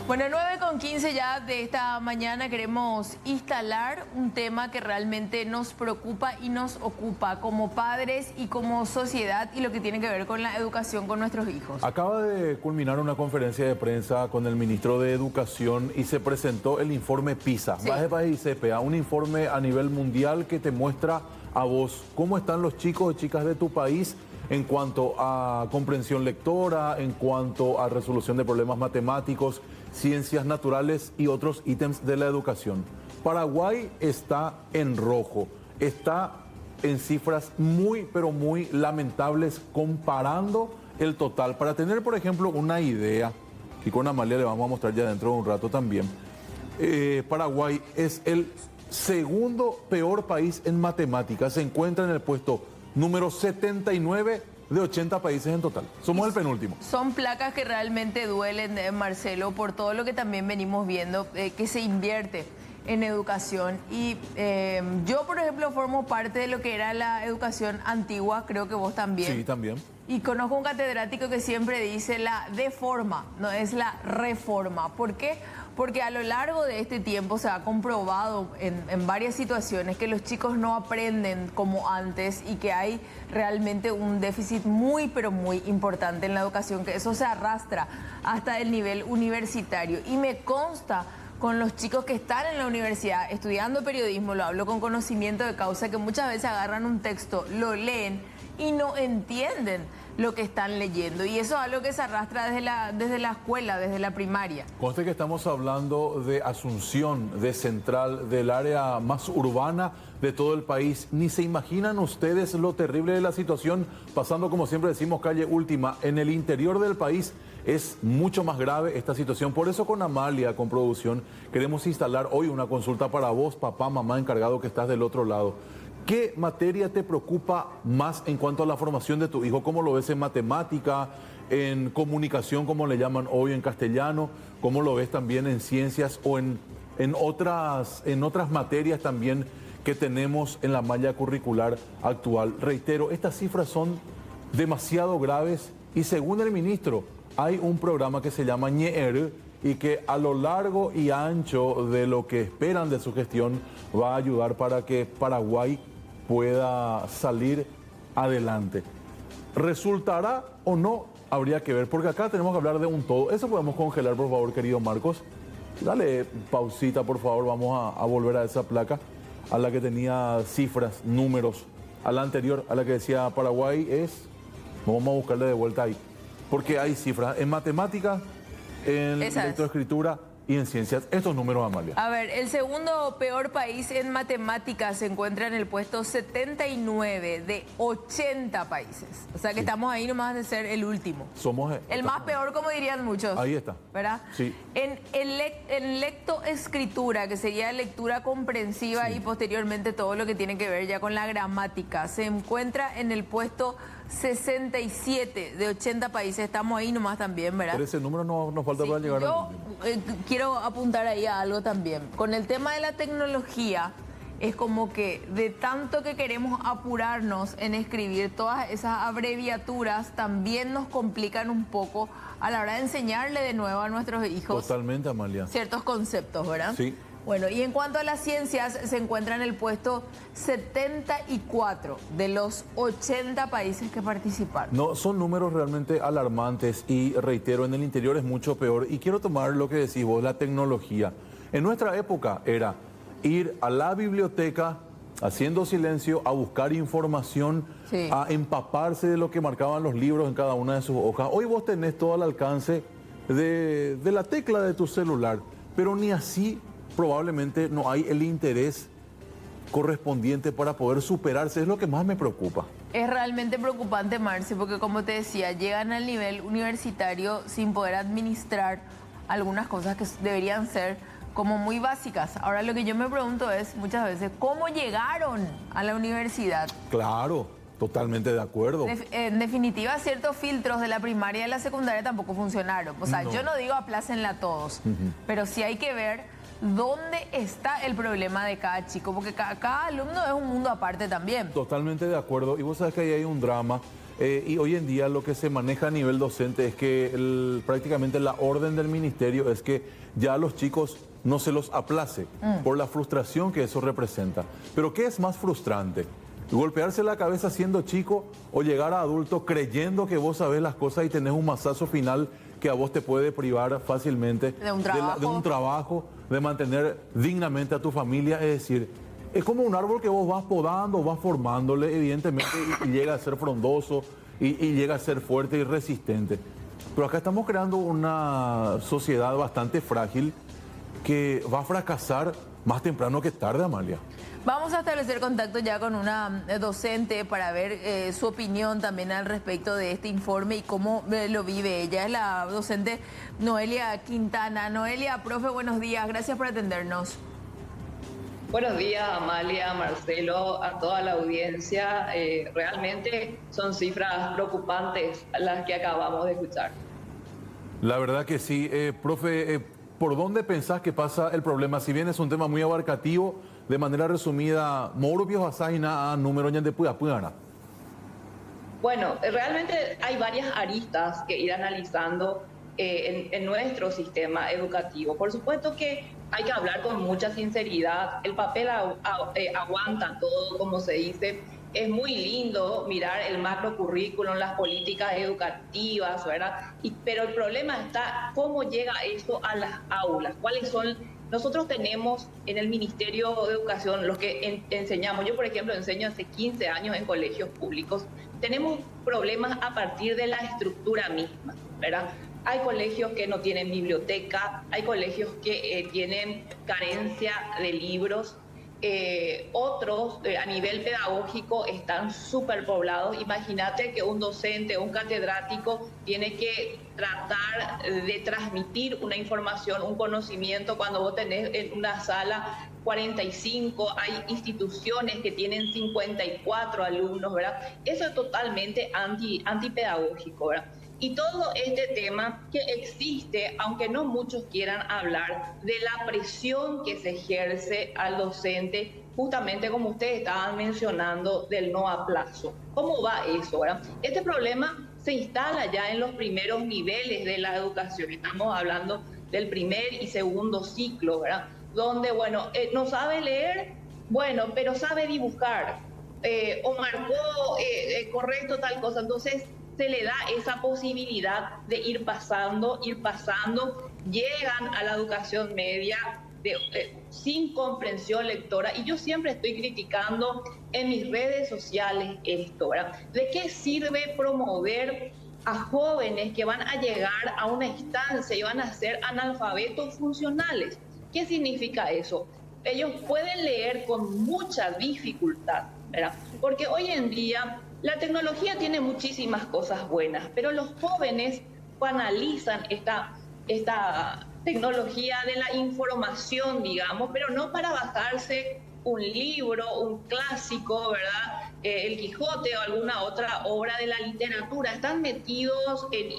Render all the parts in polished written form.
Bueno, 9:15 ya de esta mañana queremos instalar un tema que realmente nos preocupa y nos ocupa como padres y como sociedad y lo que tiene que ver con la educación con nuestros hijos. Acaba de culminar una conferencia de prensa con el ministro de Educación y se presentó el informe PISA, Sí. un informe a nivel mundial que te muestra a vos cómo están los chicos y chicas de tu país en cuanto a comprensión lectora, en cuanto a resolución de problemas matemáticos, ciencias naturales y otros ítems de la educación. Paraguay está en rojo, está en cifras muy, pero muy lamentables comparando el total. Para tener, por ejemplo, una idea, y con Amalia le vamos a mostrar ya dentro de un rato también, Paraguay es el segundo peor país en matemáticas, se encuentra en el puesto número 79 de 80 países en total. Somos el penúltimo. Son placas que realmente duelen, Marcelo, por todo lo que también venimos viendo, que se invierte en educación. Y yo, por ejemplo, formo parte de lo que era la educación antigua, creo que vos también. Sí, también. Y conozco un catedrático que siempre dice la deforma, no es la reforma. ¿Por qué? Porque a lo largo de este tiempo se ha comprobado en varias situaciones que los chicos no aprenden como antes y que hay realmente un déficit muy, pero muy importante en la educación, que eso se arrastra hasta el nivel universitario. Y me consta con los chicos que están en la universidad estudiando periodismo, lo hablo con conocimiento de causa, que muchas veces agarran un texto, lo leen y no entienden lo que están leyendo. Y eso es algo que se arrastra desde la escuela, desde la primaria. Conste que estamos hablando de Asunción, de Central, del área más urbana de todo el país. Ni se imaginan ustedes lo terrible de la situación, pasando, como siempre decimos, calle última. En el interior del país es mucho más grave esta situación. Por eso con Amalia, con producción, queremos instalar hoy una consulta para vos, papá, mamá, encargado que estás del otro lado. ¿Qué materia te preocupa más en cuanto a la formación de tu hijo? ¿Cómo lo ves en matemática, en comunicación, como le llaman hoy, en castellano? ¿Cómo lo ves también en ciencias o en otras materias también que tenemos en la malla curricular actual? Reitero, estas cifras son demasiado graves y según el ministro hay un programa que se llama ñeer y que a lo largo y ancho de lo que esperan de su gestión va a ayudar para que Paraguay pueda salir adelante. ¿Resultará o no? Habría que ver, porque acá tenemos que hablar de un todo. Eso podemos congelar, por favor, querido Marcos. Dale pausita, por favor, vamos a volver a esa placa, a la que tenía cifras, números, a la anterior, a la que decía Paraguay es... Vamos a buscarle de vuelta ahí, porque hay cifras en matemáticas, en lectoescritura y en ciencias. Estos números, Amalia. A ver, el segundo peor país en matemáticas se encuentra en el puesto 79 de 80 países. O sea que Sí. estamos ahí nomás de ser el último. Somos... El más peor, como dirían muchos. Ahí está. ¿Verdad? Sí. En lectoescritura, que sería lectura comprensiva Sí. y posteriormente todo lo que tiene que ver ya con la gramática, se encuentra en el puesto 67 de 80 países. Estamos ahí nomás también, ¿verdad? Pero ese número no nos falta Sí, para llegar yo al... quiero apuntar ahí a algo también. Con el tema de la tecnología, es como que de tanto que queremos apurarnos en escribir todas esas abreviaturas, también nos complican un poco a la hora de enseñarle de nuevo a nuestros hijos Totalmente, Amalia. ciertos conceptos, ¿verdad? Sí. Bueno, y en cuanto a las ciencias, se encuentra en el puesto 74 de los 80 países que participaron. No, son números realmente alarmantes y reitero, en el interior es mucho peor. Y quiero tomar lo que decís vos, la tecnología. En nuestra época era ir a la biblioteca haciendo silencio, a buscar información, Sí. a empaparse de lo que marcaban los libros en cada una de sus hojas. Hoy vos tenés todo al alcance de la tecla de tu celular, pero ni así probablemente no hay el interés correspondiente para poder superarse. Es lo que más me preocupa. Es realmente preocupante, Marce, porque como te decía, llegan al nivel universitario sin poder administrar algunas cosas que deberían ser como muy básicas. Ahora lo que yo me pregunto es muchas veces, ¿cómo llegaron a la universidad? Claro, totalmente de acuerdo. En definitiva, ciertos filtros de la primaria y de la secundaria tampoco funcionaron. O sea, No. yo no digo aplácenla a todos, pero sí hay que ver dónde está el problema de cada chico, porque cada alumno es un mundo aparte también. Totalmente de acuerdo. Y vos sabés que ahí hay un drama Y hoy en día lo que se maneja a nivel docente es que prácticamente la orden del ministerio es que ya a los chicos no se los aplace por la frustración que eso representa. Pero ¿qué es más frustrante? ¿Golpearse la cabeza siendo chico o llegar a adulto creyendo que vos sabés las cosas y tenés un mazazo final que a vos te puede privar fácilmente de un trabajo, de mantener dignamente a tu familia? Es decir, es como un árbol que vos vas podando, vas formándole, evidentemente, y llega a ser frondoso y llega a ser fuerte y resistente. Pero acá estamos creando una sociedad bastante frágil que va a fracasar más temprano que tarde, Amalia. Vamos a establecer contacto ya con una docente para ver su opinión también al respecto de este informe y cómo lo vive ella. Es la docente Noelia Quintana. Noelia, profe, buenos días. Gracias por atendernos. Buenos días, Amalia, Marcelo, a toda la audiencia. Realmente son cifras preocupantes las que acabamos de escuchar. La verdad que sí. Profe, ¿por dónde pensás que pasa el problema? Si bien es un tema muy abarcativo, de manera resumida, Morbios Asaina a número de Puyapuyana. Bueno, realmente hay varias aristas que ir analizando en nuestro sistema educativo. Por supuesto que hay que hablar con mucha sinceridad. El papel aguanta todo, como se dice. Es muy lindo mirar el macro currículum, las políticas educativas, ¿verdad? Pero el problema está cómo llega eso a las aulas. ¿Cuáles son? Nosotros tenemos en el Ministerio de Educación, los que enseñamos, yo por ejemplo enseño hace 15 años en colegios públicos, tenemos problemas a partir de la estructura misma, ¿verdad? Hay colegios que no tienen biblioteca, hay colegios que tienen carencia de libros, otros a nivel pedagógico están superpoblados. Imagínate que un docente, un catedrático tiene que tratar de transmitir una información, un conocimiento cuando vos tenés en una sala 45, hay instituciones que tienen 54 alumnos, ¿verdad? Eso es totalmente antipedagógico, ¿verdad? Y todo este tema que existe, aunque no muchos quieran hablar, de la presión que se ejerce al docente, justamente como ustedes estaban mencionando, del no aplazo. ¿Cómo va eso, verdad? Este problema se instala ya en los primeros niveles de la educación. Estamos hablando del primer y segundo ciclo, ¿verdad? Donde, bueno, no sabe leer, bueno, pero sabe dibujar, o marcó correcto tal cosa. Entonces, se le da esa posibilidad de ir pasando, llegan a la educación media sin comprensión lectora. Y yo siempre estoy criticando en mis redes sociales esto, ¿verdad? ¿De qué sirve promover a jóvenes que van a llegar a una instancia y van a ser analfabetos funcionales? ¿Qué significa eso? Ellos pueden leer con mucha dificultad, ¿verdad? Porque hoy en día la tecnología tiene muchísimas cosas buenas, pero los jóvenes analizan esta tecnología de la información, digamos, pero no para bajarse un libro, un clásico, ¿verdad? El Quijote o alguna otra obra de la literatura. Están metidos en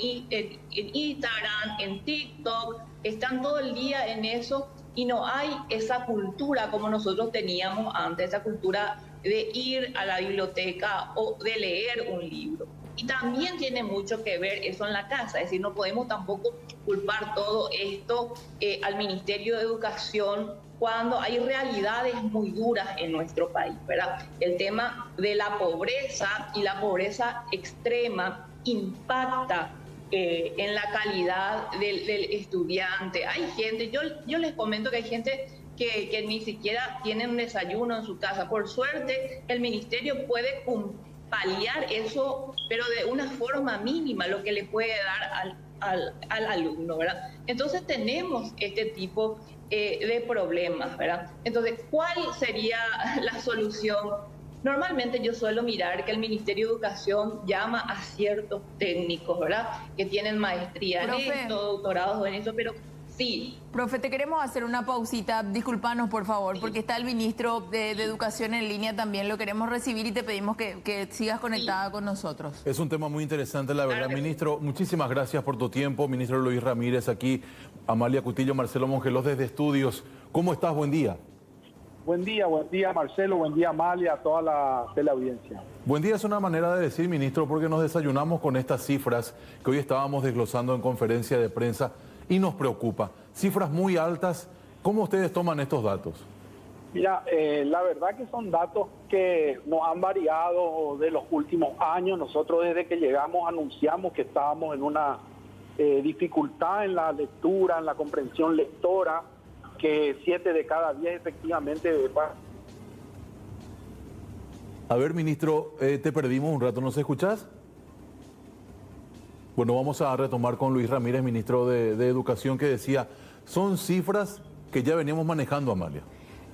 Instagram, en TikTok, están todo el día en eso y no hay esa cultura como nosotros teníamos antes, esa cultura de ir a la biblioteca o de leer un libro. Y también tiene mucho que ver eso en la casa, es decir, no podemos tampoco culpar todo esto al Ministerio de Educación cuando hay realidades muy duras en nuestro país, ¿verdad? El tema de la pobreza y la pobreza extrema impacta en la calidad del estudiante. Hay gente, yo les comento que hay gente que ni siquiera tienen un desayuno en su casa. Por suerte, el ministerio puede paliar eso, pero de una forma mínima, lo que le puede dar al alumno, ¿verdad? Entonces tenemos este tipo de problemas, ¿verdad? Entonces, ¿cuál sería la solución? Normalmente yo suelo mirar que el Ministerio de Educación llama a ciertos técnicos, ¿verdad? Que tienen maestría en esto, doctorados en eso, pero sí. Profe, te queremos hacer una pausita. Disculpanos, por favor, sí, porque está el ministro de Educación en línea también. Lo queremos recibir y te pedimos que sigas conectada con nosotros. Es un tema muy interesante, la verdad. Claro. Ministro, muchísimas gracias por tu tiempo. Ministro Luis Ramírez aquí, Amalia Cutillo, Marcelo Mongelos desde Estudios. ¿Cómo estás? Buen día. Buen día Marcelo, buen día Amalia, a toda la teleaudiencia. Buen día es una manera de decir, ministro, porque nos desayunamos con estas cifras que hoy estábamos desglosando en conferencia de prensa y nos preocupa. Cifras muy altas. ¿Cómo ustedes toman estos datos? Mira, la verdad que son datos que nos han variado de los últimos años. Nosotros desde que llegamos anunciamos que estábamos en una dificultad en la lectura, en la comprensión lectora, que 7 de cada 10 efectivamente... A ver, ministro, te perdimos un rato, ¿nos escuchás? Bueno, vamos a retomar con Luis Ramírez, ministro de Educación, que decía, son cifras que ya veníamos manejando, Amalia.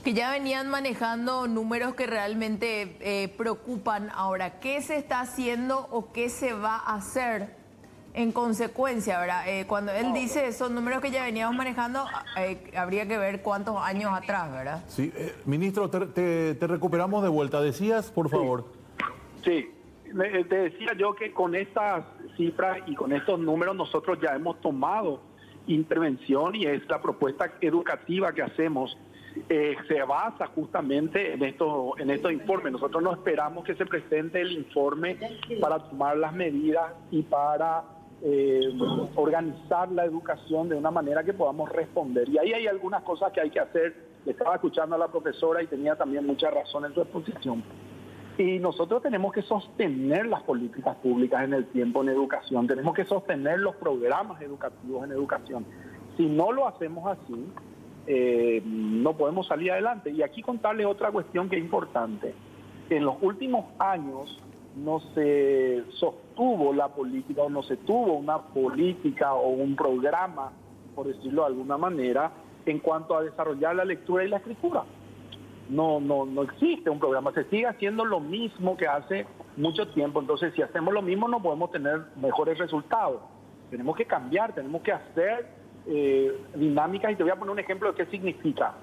Que ya venían manejando números que realmente preocupan. Ahora, ¿qué se está haciendo o qué se va a hacer en consecuencia, verdad? Cuando él dice esos números que ya veníamos manejando, habría que ver cuántos años atrás, ¿verdad? Sí, ministro, te recuperamos de vuelta. Decías, por favor. Sí, te decía yo que con estas cifras y con estos números nosotros ya hemos tomado intervención y es la propuesta educativa que hacemos. Se basa justamente en estos informes. Nosotros no esperamos que se presente el informe para tomar las medidas y para organizar la educación de una manera que podamos responder. Y ahí hay algunas cosas que hay que hacer. Estaba escuchando a la profesora y tenía también mucha razón en su exposición. Y nosotros tenemos que sostener las políticas públicas en el tiempo en educación. Tenemos que sostener los programas educativos en educación. Si no lo hacemos así, no podemos salir adelante. Y aquí contarles otra cuestión que es importante. En los últimos años no se sostuvo la política o no se tuvo una política o un programa, por decirlo de alguna manera, en cuanto a desarrollar la lectura y la escritura. No existe un programa, se sigue haciendo lo mismo que hace mucho tiempo. Entonces, si hacemos lo mismo no podemos tener mejores resultados. Tenemos que cambiar, tenemos que hacer dinámicas, y te voy a poner un ejemplo de qué significa.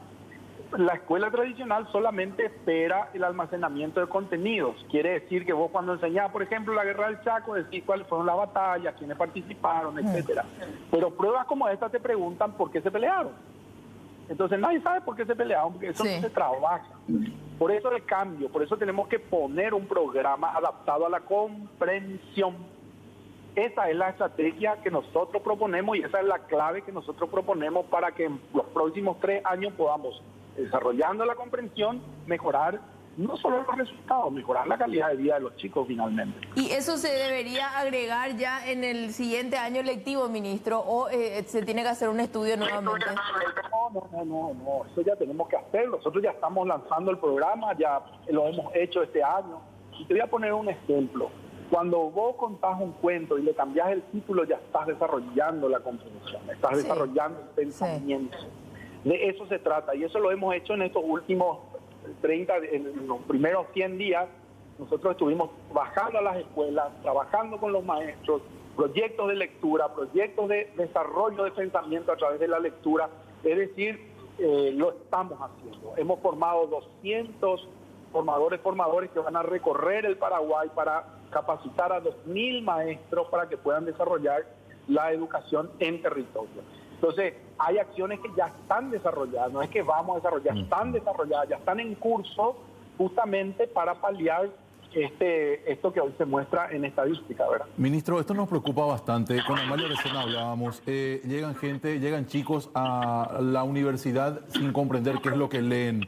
La escuela tradicional solamente espera el almacenamiento de contenidos. Quiere decir que vos cuando enseñás, por ejemplo, la Guerra del Chaco, decís cuáles fueron las batallas, quiénes participaron, etcétera. Pero pruebas como esta te preguntan por qué se pelearon. Entonces nadie sabe por qué se pelearon, porque eso no se trabaja. Por eso el cambio, por eso tenemos que poner un programa adaptado a la comprensión. Esa es la estrategia que nosotros proponemos y esa es la clave que nosotros proponemos para que en los próximos 3 años podamos, desarrollando la comprensión, mejorar no solo los resultados, mejorar la calidad de vida de los chicos finalmente. ¿Y eso se debería agregar ya en el siguiente año lectivo, ministro, o se tiene que hacer un estudio nuevamente? No, eso ya tenemos que hacerlo. Nosotros ya estamos lanzando el programa, ya lo hemos hecho este año. Y te voy a poner un ejemplo. Cuando vos contás un cuento y le cambiás el título, ya estás desarrollando la comprensión, estás desarrollando el pensamiento. De eso se trata, y eso lo hemos hecho en estos últimos 30, en los primeros 100 días. Nosotros estuvimos bajando a las escuelas, trabajando con los maestros, proyectos de lectura, proyectos de desarrollo de pensamiento a través de la lectura. Es decir, lo estamos haciendo. Hemos formado 200 formadores que van a recorrer el Paraguay para capacitar a 2.000 maestros para que puedan desarrollar la educación en territorio. Entonces, hay acciones que ya están desarrolladas, no es que vamos a desarrollar, están desarrolladas, ya están en curso justamente para paliar esto que hoy se muestra en estadística, ¿verdad? Ministro, esto nos preocupa bastante. Con Amalia recién hablábamos, llegan chicos a la universidad sin comprender qué es lo que leen.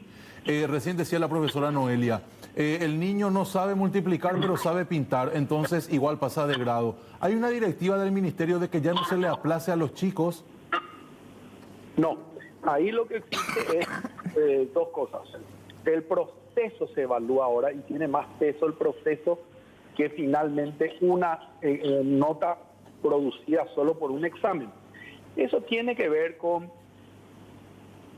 Recién decía la profesora Noelia, el niño no sabe multiplicar, pero sabe pintar, entonces igual pasa de grado. ¿Hay una directiva del ministerio de que ya no se le aplace a los chicos? No, ahí lo que existe es 2 cosas. El proceso se evalúa ahora y tiene más peso el proceso que finalmente una nota producida solo por un examen. Eso tiene que ver con...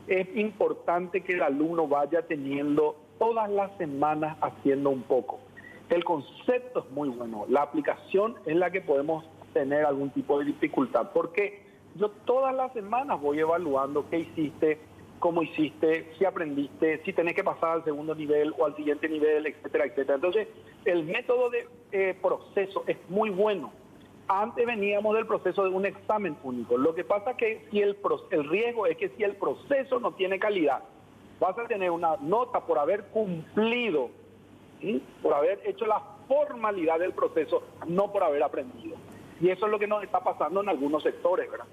Es importante que el alumno vaya teniendo todas las semanas haciendo un poco. El concepto es muy bueno, la aplicación es la que podemos tener algún tipo de dificultad, porque yo todas las semanas voy evaluando qué hiciste, cómo hiciste, si aprendiste, si tenés que pasar al segundo nivel o al siguiente nivel, etcétera, etcétera. Entonces, el método de proceso es muy bueno. Antes veníamos del proceso de un examen único. Lo que pasa es que si el riesgo es que si el proceso no tiene calidad, vas a tener una nota por haber cumplido, ¿sí? Por haber hecho la formalidad del proceso, no por haber aprendido. Y eso es lo que nos está pasando en algunos sectores, ¿verdad?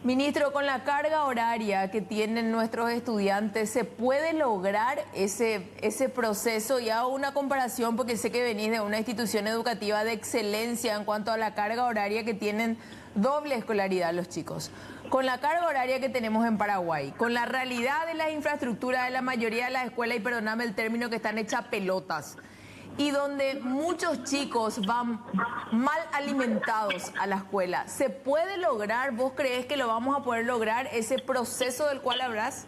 Ministro, con la carga horaria que tienen nuestros estudiantes, ¿se puede lograr ese proceso? Y hago una comparación porque sé que venís de una institución educativa de excelencia en cuanto a la carga horaria que tienen doble escolaridad los chicos. Con la carga horaria que tenemos en Paraguay, con la realidad de las infraestructuras de la mayoría de las escuelas, y perdóname el término, que están hechas pelotas, y donde muchos chicos van mal alimentados a la escuela, ¿se puede lograr? ¿Vos creés que lo vamos a poder lograr, ese proceso del cual hablas?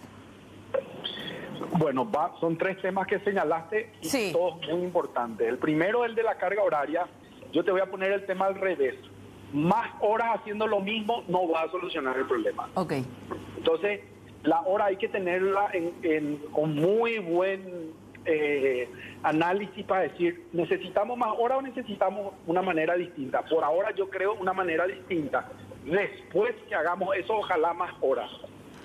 Bueno, son 3 temas que señalaste y sí, todos muy importantes. El primero, el de la carga horaria. Yo te voy a poner el tema al revés. Más horas haciendo lo mismo no va a solucionar el problema. Ok. Entonces, la hora hay que tenerla con muy buen análisis para decir, ¿necesitamos más horas o necesitamos una manera distinta? Por ahora yo creo una manera distinta. Después que hagamos eso, ojalá más horas.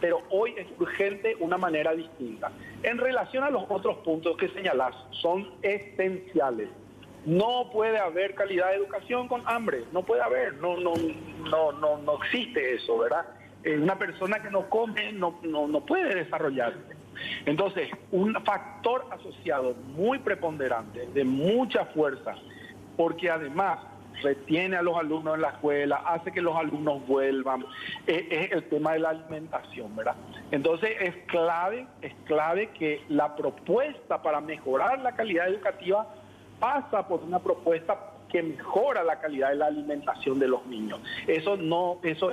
Pero hoy es urgente una manera distinta. En relación a los otros puntos que señalás, son esenciales. No puede haber calidad de educación con hambre, no puede haber, no existe eso, ¿verdad? Una persona que no come no puede desarrollarse. Entonces, un factor asociado muy preponderante, de mucha fuerza, porque además retiene a los alumnos en la escuela, hace que los alumnos vuelvan, es el tema de la alimentación, ¿verdad? Entonces, es clave que la propuesta para mejorar la calidad educativa pasa por una propuesta que mejora la calidad de la alimentación de los niños. Eso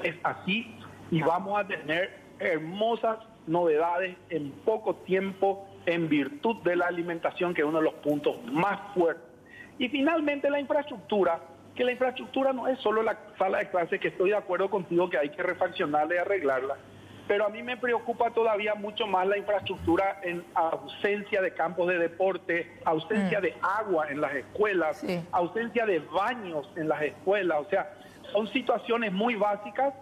es así, y vamos a tener hermosas novedades en poco tiempo en virtud de la alimentación, que es uno de los puntos más fuertes. Y finalmente la infraestructura, que la infraestructura no es solo la sala de clase, que estoy de acuerdo contigo que hay que refaccionarla y arreglarla, pero a mí me preocupa todavía mucho más la infraestructura en ausencia de campos de deporte, ausencia de agua en las escuelas, sí, ausencia de baños en las escuelas. O sea, son situaciones muy básicas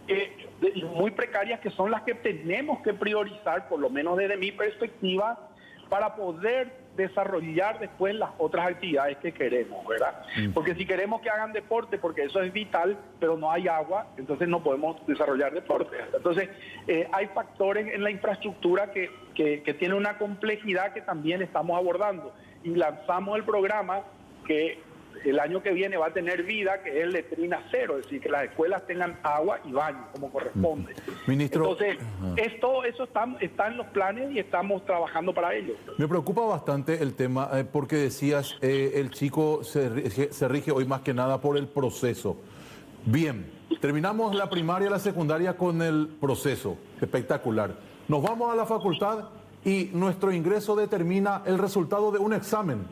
y muy precarias, que son las que tenemos que priorizar, por lo menos desde mi perspectiva, para poder desarrollar después las otras actividades que queremos, ¿verdad? Porque si queremos que hagan deporte, porque eso es vital, pero no hay agua, entonces no podemos desarrollar deporte. Entonces, hay factores en la infraestructura que tienen una complejidad que también estamos abordando. Y lanzamos el programa que el año que viene va a tener vida, que es letrina cero, es decir, que las escuelas tengan agua y baño como corresponde. Ministro, entonces, todo eso está en los planes y estamos trabajando para ello. Me preocupa bastante el tema, porque decías, el chico se rige hoy más que nada por el proceso. Bien, terminamos la primaria y la secundaria con el proceso, espectacular. Nos vamos a la facultad y nuestro ingreso determina el resultado de un examen.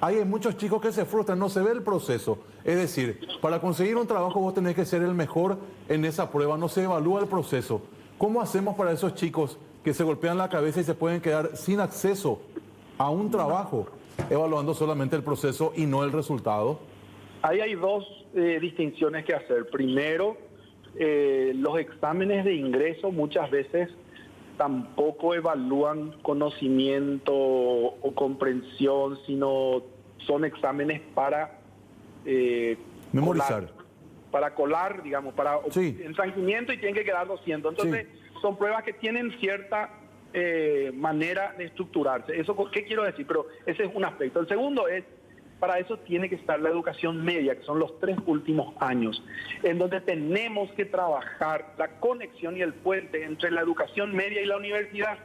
Hay muchos chicos que se frustran, no se ve el proceso. Es decir, para conseguir un trabajo vos tenés que ser el mejor en esa prueba, no se evalúa el proceso. ¿Cómo hacemos para esos chicos que se golpean la cabeza y se pueden quedar sin acceso a un trabajo, evaluando solamente el proceso y no el resultado? Ahí hay 2 distinciones que hacer. Primero, los exámenes de ingreso muchas veces tampoco evalúan conocimiento o comprensión, sino son exámenes para memorizar. Para colar, digamos, para sí, entranquimiento, y tienen que quedar 200. Entonces, sí, son pruebas que tienen cierta manera de estructurarse. ¿Eso qué quiero decir? Pero ese es un aspecto. El segundo es, para eso tiene que estar la educación media, que son los 3 últimos años, en donde tenemos que trabajar la conexión y el puente entre la educación media y la universidad.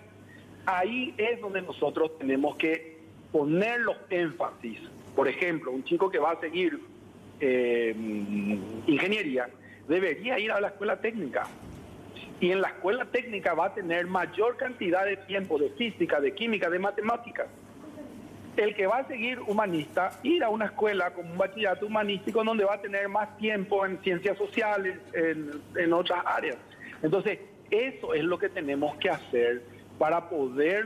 Ahí es donde nosotros tenemos que poner los énfasis. Por ejemplo, un chico que va a seguir ingeniería debería ir a la escuela técnica. Y en la escuela técnica va a tener mayor cantidad de tiempo de física, de química, de matemáticas. El que va a seguir humanista, ir a una escuela como un bachillerato humanístico, donde va a tener más tiempo en ciencias sociales, en otras áreas. Entonces, eso es lo que tenemos que hacer para poder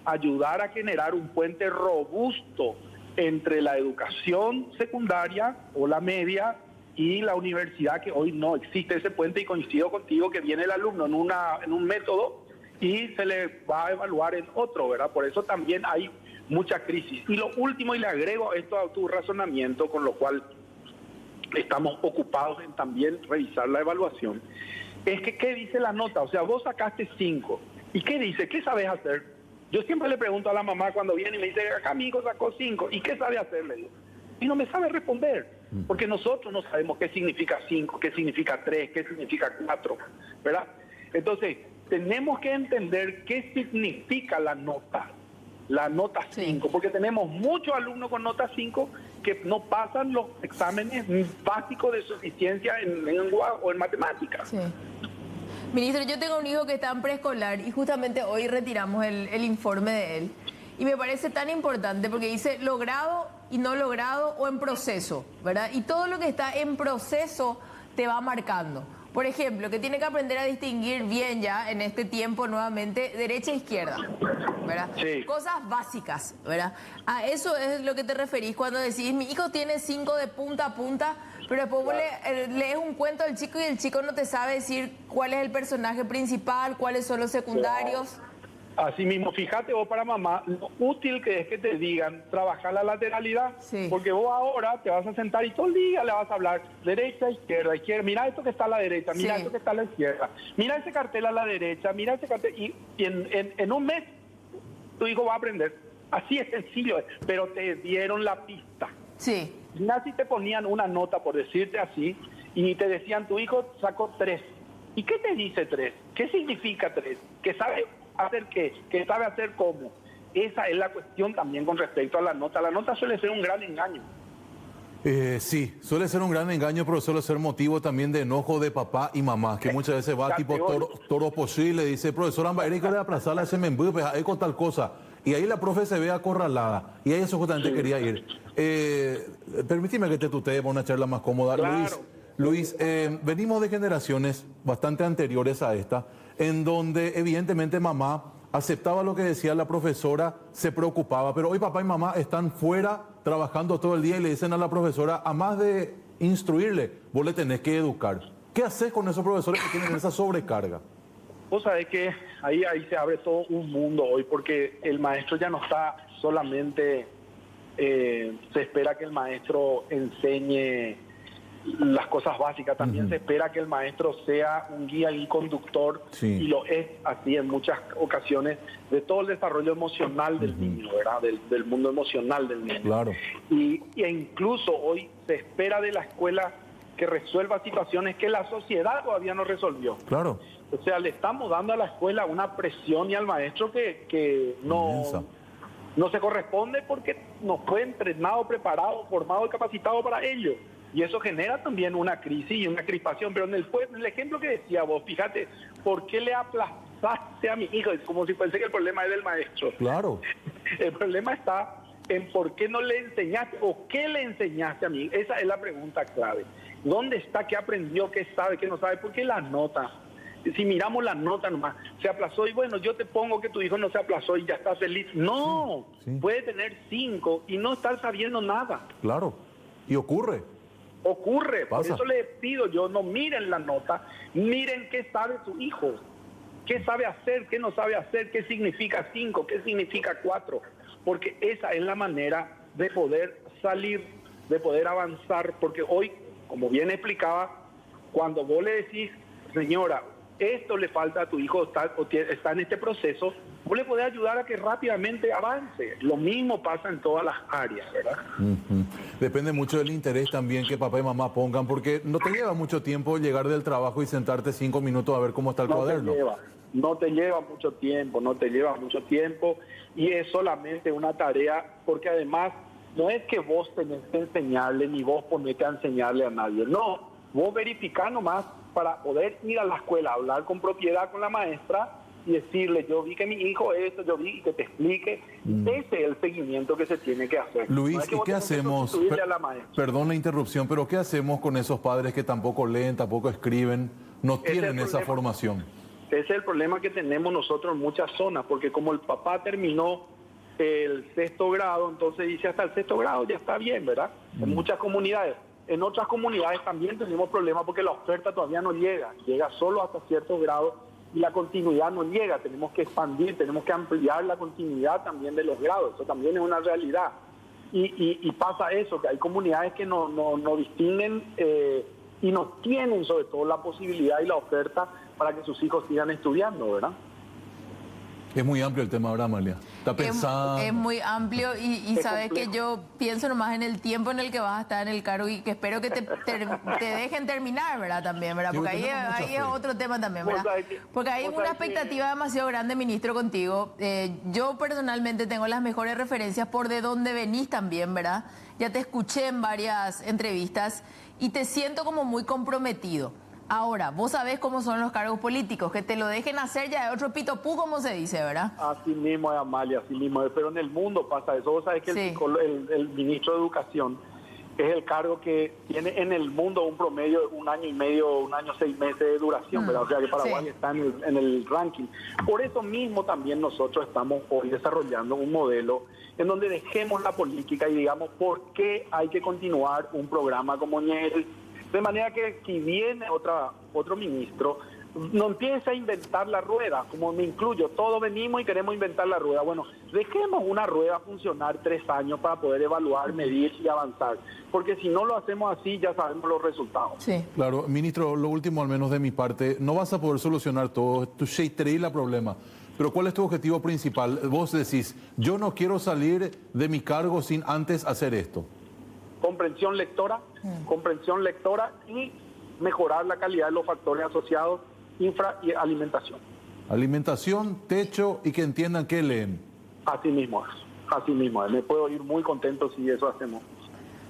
ayudar a generar un puente robusto entre la educación secundaria o la media y la universidad, que hoy no existe ese puente, y coincido contigo que viene el alumno en un método y se le va a evaluar en otro, ¿verdad? Por eso también hay mucha crisis. Y lo último, y le agrego esto a tu razonamiento, con lo cual estamos ocupados en también revisar la evaluación, es que ¿qué dice la nota? O sea, vos sacaste 5. ¿Y qué dice? ¿Qué sabes hacer? Yo siempre le pregunto a la mamá cuando viene y me dice, acá mi hijo sacó 5. ¿Y qué sabe hacer? Le digo. Y no me sabe responder, porque nosotros no sabemos qué significa 5, qué significa 3, qué significa 4, ¿verdad? Entonces, tenemos que entender qué significa la nota 5, porque tenemos muchos alumnos con nota 5 que no pasan los exámenes básicos de suficiencia en lengua o en matemáticas. Sí. Ministro, yo tengo un hijo que está en preescolar y justamente hoy retiramos el informe de él. Y me parece tan importante porque dice logrado y no logrado o en proceso, ¿verdad? Y todo lo que está en proceso te va marcando. Por ejemplo, que tiene que aprender a distinguir bien ya en este tiempo nuevamente derecha e izquierda, ¿verdad? Sí. Cosas básicas, ¿verdad? A eso es lo que te referís cuando decís, mi hijo tiene 5 de punta a punta, pero después vos lees un cuento al chico y el chico no te sabe decir cuál es el personaje principal, cuáles son los secundarios. Así mismo, fíjate vos para mamá, lo útil que es que te digan trabajar la lateralidad, Sí. porque vos ahora te vas a sentar y todo el día le vas a hablar derecha, izquierda, mira esto que está a la derecha, mira Sí. esto que está a la izquierda, mira ese cartel a la derecha, mira ese cartel, y en un mes tu hijo va a aprender. Así es sencillo, pero te dieron la pista. Sí. Mira si te ponían una nota, por decirte así, y te decían tu hijo sacó 3. ¿Y qué te dice 3? ¿Qué significa 3? ¿Que sabe hacer qué? ¿Que sabe hacer cómo? Esa es la cuestión también con respecto a la nota. La nota suele ser un gran engaño. Sí, suele ser un gran engaño, pero suele ser motivo también de enojo de papá y mamá, que muchas veces va tipo toro posible, dice, profesora Ambaeri, que le aplazar a ese membú, pues ahí con tal cosa. Y ahí la profe se ve acorralada. Y ahí eso justamente quería ir. Permíteme que te tutee para una charla más cómoda. Claro. Luis, venimos de generaciones bastante anteriores a esta, en donde evidentemente mamá aceptaba lo que decía la profesora, se preocupaba, pero hoy papá y mamá están fuera trabajando todo el día y le dicen a la profesora, a más de instruirle, vos le tenés que educar. ¿Qué haces con esos profesores que tienen esa sobrecarga? Vos sabés que ahí se abre todo un mundo hoy, porque el maestro ya no está solamente, se espera que el maestro enseñe las cosas básicas, también se espera que el maestro sea un guía y conductor, y lo es así en muchas ocasiones, de todo el desarrollo emocional del niño, ¿verdad? Del mundo emocional del niño. Claro. E incluso hoy se espera de la escuela que resuelva situaciones que la sociedad todavía no resolvió. Claro. O sea, le estamos dando a la escuela una presión y al maestro que no se corresponde, porque no fue entrenado, preparado, formado y capacitado para ello. Y eso genera también una crisis y una crispación. Pero en el ejemplo que decía vos, fíjate, ¿por qué le aplazaste a mi hijo? Es como si fuese que el problema es del maestro. Claro. El problema está en por qué no le enseñaste o qué le enseñaste a mí. Esa es la pregunta clave. ¿Dónde está? ¿Qué aprendió? ¿Qué sabe? ¿Qué no sabe? ¿Por qué la nota? Si miramos la nota nomás, se aplazó y bueno, yo te pongo que tu hijo no se aplazó y ya está feliz. No, puede tener 5 y no estar sabiendo nada. Claro. Y ocurre. Por Pasa. eso le pido yo, no miren la nota, miren qué sabe su hijo, qué sabe hacer, qué no sabe hacer, qué significa 5, qué significa 4, porque esa es la manera de poder salir, de poder avanzar, porque hoy, como bien explicaba, cuando vos le decís, señora, esto le falta a tu hijo, está en este proceso, vos le podés ayudar a que rápidamente avance. Lo mismo pasa en todas las áreas, ¿verdad? Depende mucho del interés también que papá y mamá pongan, porque no te lleva mucho tiempo llegar del trabajo y sentarte 5 minutos a ver cómo está el cuaderno. No te lleva mucho tiempo, y es solamente una tarea, porque además no es que vos tenés que enseñarle, ni vos ponete a enseñarle a nadie, no, vos verificá nomás para poder ir a la escuela, hablar con propiedad con la maestra y decirle, yo vi que mi hijo esto, yo vi, y que te explique. Ese es el seguimiento que se tiene que hacer. Luis, no es que ¿y vos qué tenés que hacemos? sustituirle a la maestra. Perdón la interrupción, pero ¿qué hacemos con esos padres que tampoco leen, tampoco escriben, no tienen esa formación? Ese es el problema que tenemos nosotros en muchas zonas, porque como el papá terminó el 6º grado, entonces dice hasta el 6º grado ya está bien, ¿verdad? En muchas comunidades. En otras comunidades también tenemos problemas porque la oferta todavía no llega solo hasta cierto grado y la continuidad no llega, tenemos que expandir, tenemos que ampliar la continuidad también de los grados, eso también es una realidad. Y pasa eso, que hay comunidades que no distinguen y no tienen sobre todo la posibilidad y la oferta para que sus hijos sigan estudiando, ¿verdad? Es muy amplio el tema, ¿verdad, Amalia? Está pensando. Es muy amplio y sabes complejo. que yo pienso nomás en el tiempo en el que vas a estar en el cargo y que espero que te dejen terminar, ¿verdad? También, ¿verdad? Sí, Porque ahí, tenemos mucha ahí es fe. otro tema también, Vos ¿verdad? sabés que- Porque hay vos una sabés que- expectativa demasiado grande, ministro, contigo. Yo personalmente tengo las mejores referencias por de dónde venís también, ¿verdad? Ya te escuché en varias entrevistas y te siento como muy comprometido. Ahora, vos sabés cómo son los cargos políticos, que te lo dejen hacer ya de otro pitopú, como se dice, ¿verdad? Así mismo es, Amalia, así mismo es. Pero en el mundo pasa eso. Vos sabés que Sí. el ministro de Educación es el cargo que tiene en el mundo un promedio de 1 año y medio, 1 año, 6 meses de duración, ¿verdad? O sea que Paraguay Sí. está en el ranking. Por eso mismo también nosotros estamos hoy desarrollando un modelo en donde dejemos la política y digamos por qué hay que continuar un programa como Ñel. De manera que si viene otro ministro, no empiece a inventar la rueda, como me incluyo, todos venimos y queremos inventar la rueda. Bueno, dejemos una rueda funcionar 3 años para poder evaluar, medir y avanzar, porque si no lo hacemos así ya sabemos los resultados. Sí. Claro, ministro, lo último al menos de mi parte, no vas a poder solucionar todo, tu la problema, pero ¿cuál es tu objetivo principal? Vos decís, yo no quiero salir de mi cargo sin antes hacer esto. Comprensión lectora y mejorar la calidad de los factores asociados, infra y alimentación. Alimentación, techo y que entiendan qué leen. Así mismo es. Me puedo ir muy contento si eso hacemos.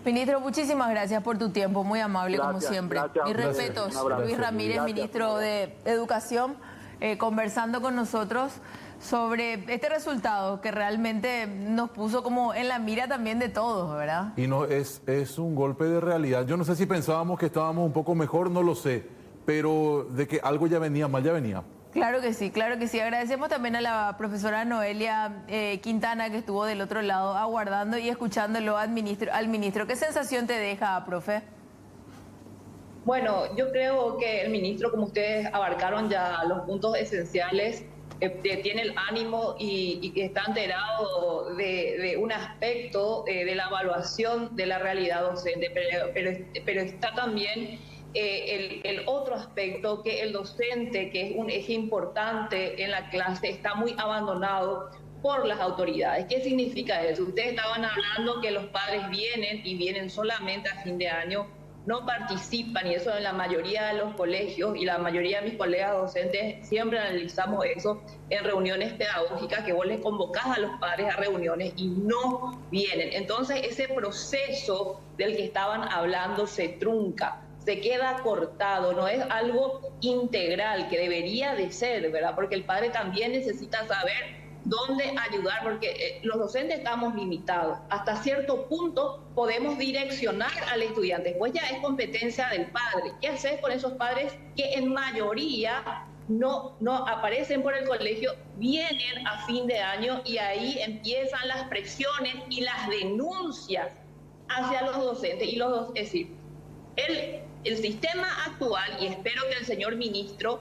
Ministro, muchísimas gracias por tu tiempo, muy amable como Gracias, siempre. gracias a Mis ustedes. respetos, Un abrazo. Luis Ramírez, Gracias. ministro de Educación, conversando con nosotros sobre este resultado que realmente nos puso como en la mira también de todos, ¿verdad? Y no es un golpe de realidad. Yo no sé si pensábamos que estábamos un poco mejor, no lo sé, pero de que algo ya venía mal, ya venía. Claro que sí, claro que sí. Agradecemos también a la profesora Noelia Quintana, que estuvo del otro lado aguardando y escuchándolo al ministro. ¿Qué sensación te deja, profe? Bueno, yo creo que el ministro, como ustedes abarcaron ya los puntos esenciales, tiene el ánimo y que está enterado de un aspecto de la evaluación de la realidad docente, pero está también el otro aspecto, que el docente, que es un eje importante en la clase, está muy abandonado por las autoridades. ¿Qué significa eso? Ustedes estaban hablando que los padres vienen solamente a fin de año, no participan, y eso en la mayoría de los colegios y la mayoría de mis colegas docentes siempre analizamos eso en reuniones pedagógicas, que vos les convocás a los padres a reuniones y no vienen. Entonces ese proceso del que estaban hablando se trunca, se queda cortado, no es algo integral que debería de ser, ¿verdad? Porque el padre también necesita saber dónde ayudar, porque los docentes estamos limitados. Hasta cierto punto podemos direccionar al estudiante, pues ya es competencia del padre. ¿Qué haces con esos padres que en mayoría no aparecen por el colegio, vienen a fin de año y ahí empiezan las presiones y las denuncias hacia los docentes? Es decir, el sistema actual, y espero que el señor ministro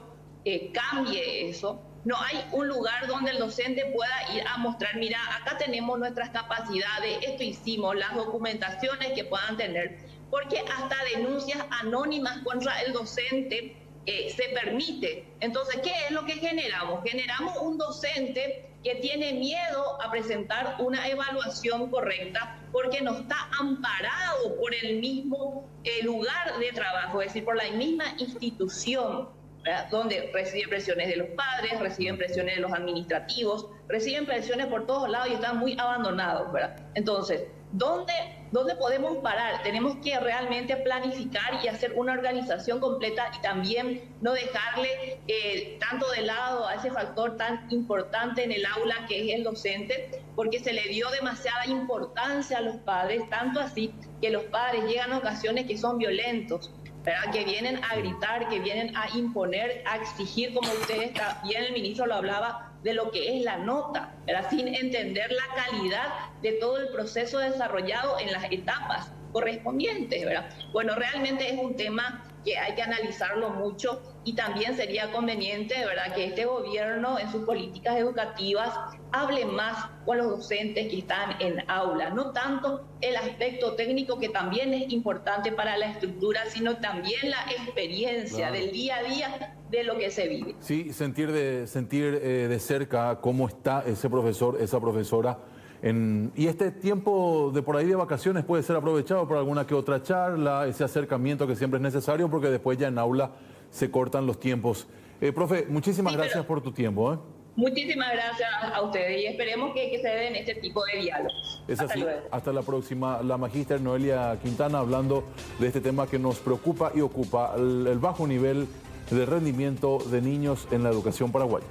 cambie eso, no hay un lugar donde el docente pueda ir a mostrar, mira, acá tenemos nuestras capacidades, esto hicimos, las documentaciones que puedan tener, porque hasta denuncias anónimas contra el docente se permite. Entonces, ¿qué es lo que generamos? Generamos un docente que tiene miedo a presentar una evaluación correcta porque no está amparado por el mismo lugar de trabajo, es decir, por la misma institución, ¿verdad? Donde reciben presiones de los padres, reciben presiones de los administrativos, reciben presiones por todos lados y están muy abandonados, ¿verdad? Entonces, ¿dónde podemos parar? Tenemos que realmente planificar y hacer una organización completa y también no dejarle tanto de lado a ese factor tan importante en el aula que es el docente, porque se le dio demasiada importancia a los padres, tanto así que los padres llegan a ocasiones que son violentos, ¿verdad? Que vienen a gritar, que vienen a imponer, a exigir, como ustedes bien el ministro lo hablaba, de lo que es la nota, ¿verdad? Sin entender la calidad de todo el proceso desarrollado en las etapas correspondientes, ¿verdad? Bueno, realmente es un tema que hay que analizarlo mucho y también sería conveniente, ¿verdad?, que este gobierno en sus políticas educativas hable más con los docentes que están en aula, no tanto el aspecto técnico que también es importante para la estructura, sino también la experiencia del día a día de lo que se vive. Sí, sentir de cerca cómo está ese profesor, esa profesora. Y este tiempo de por ahí de vacaciones puede ser aprovechado por alguna que otra charla, ese acercamiento que siempre es necesario, porque después ya en aula se cortan los tiempos. Profe, muchísimas gracias por tu tiempo. Muchísimas gracias a ustedes y esperemos que se den este tipo de diálogos. Es así. Hasta la próxima. La magíster Noelia Quintana hablando de este tema que nos preocupa y ocupa, el bajo nivel de rendimiento de niños en la educación paraguaya.